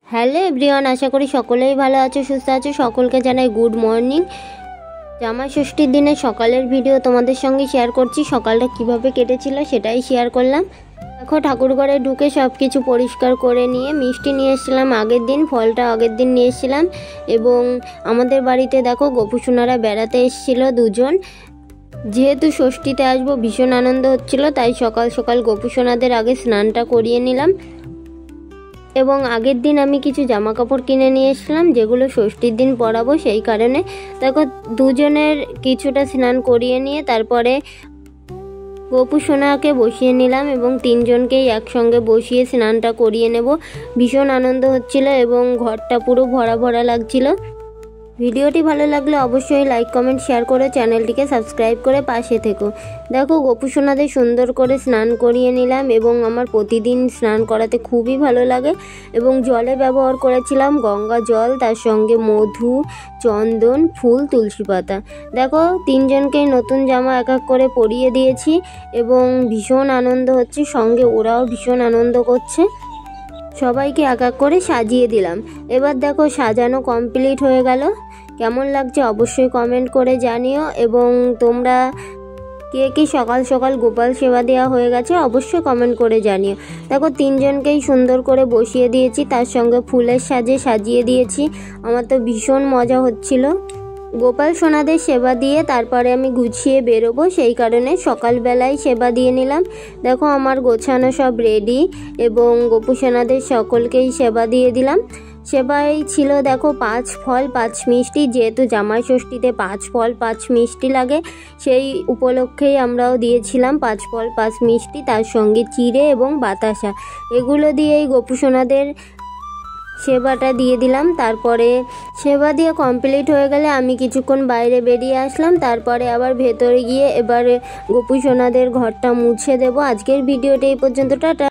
Hello everyone, আশা করি সকলেই ভালো আছো, সুস্থ আছো। সকলকে জানাই গুড মর্নিং। জামাই ষষ্ঠীর দিনে সকালের ভিডিও তোমাদের সঙ্গে শেয়ার করছি। সকালটা কিভাবে কেটেছিল সেটাই শেয়ার করলাম। দেখো, ঠাকুরঘরে ঢুকে সব কিছু পরিষ্কার করে নিয়ে মিষ্টি নিয়ে এসেছিলাম আগের দিন, ফলটা আগের দিন নিয়ে এসেছিলাম। এবং আমাদের বাড়িতে দেখো গোপুসোনারা বেড়াতে এসেছিলো দুজন। যেহেতু ষষ্ঠীতে আসবো ভীষণ আনন্দ হচ্ছিল, তাই সকাল সকাল গোপুসোনাদের আগে স্নানটা করিয়ে নিলাম। এবং আগের দিন আমি কিছু জামা কাপড় কিনে নিয়ে এসেছিলাম যেগুলো ষষ্ঠীর দিন পরাবো, সেই কারণে দেখো দুজনের কিছুটা স্নান করিয়ে নিয়ে তারপরে গোপুসোনাকে বসিয়ে নিলাম এবং তিনজনকেই একসঙ্গে বসিয়ে স্নানটা করিয়ে নেব। ভীষণ আনন্দ হচ্ছিল এবং ঘরটা পুরো ভরা ভরা লাগছিল। ভিডিওটি ভালো লাগলে অবশ্যই লাইক কমেন্ট শেয়ার করে চ্যানেলটিকে সাবস্ক্রাইব করে পাশে থেকো। দেখো গোপুসোনাদের সুন্দর করে স্নান করিয়ে নিলাম এবং আমার প্রতিদিন স্নান করাতে খুবই ভালো লাগে। এবং জলে ব্যবহার করেছিলাম গঙ্গা জল, তার সঙ্গে মধু, চন্দন, ফুল, তুলসী পাতা। দেখো তিনজনকেই নতুন জামা এক এক করে পরিয়ে দিয়েছি এবং ভীষণ আনন্দ হচ্ছে, সঙ্গে ওরাও ভীষণ আনন্দ করছে। সবাইকে এক এক করে সাজিয়ে দিলাম। এবার দেখো সাজানো কমপ্লিট হয়ে গেল। কেমন লাগছে অবশ্যই কমেন্ট করে জানিও। এবং তোমরা কে কি সকাল সকাল গোপাল সেবা দেওয়া হয়ে গেছে অবশ্যই কমেন্ট করে জানিও। দেখো তিনজনকেই সুন্দর করে বসিয়ে দিয়েছি, তার সঙ্গে ফুলের সাজে সাজিয়ে দিয়েছি। আমার তো ভীষণ মজা হচ্ছিল। গোপাল সোনাদের সেবা দিয়ে তারপরে আমি গুছিয়ে বেরোবো, সেই কারণে সকালবেলায় সেবা দিয়ে নিলাম। দেখো আমার গোছানো সব রেডি এবং গোপু সোনাদের সকলকেই সেবা দিয়ে দিলাম। সেবাই ছিল দেখো 5 ফল 5 মিষ্টি, যেহেতু জামাই ষষ্ঠীতে 5 ফল 5 মিষ্টি লাগে, সেই উপলক্ষেই আমরাও দিয়েছিলাম 5 ফল 5 মিষ্টি, তার সঙ্গে চিড়ে এবং বাতাসা। এগুলো দিয়েই গোপু সোনাদের সেবাটা দিয়ে দিলাম। তারপরে সেবা দিয়ে কমপ্লিট হয়ে গেলে আমি কিছুক্ষণ বাইরে বেরিয়ে আসলাম। তারপরে আবার ভেতরে গিয়ে এবারে গোপু সোনাদের ঘরটা মুছে দেব। আজকের ভিডিওটা এই পর্যন্ত, টাটা।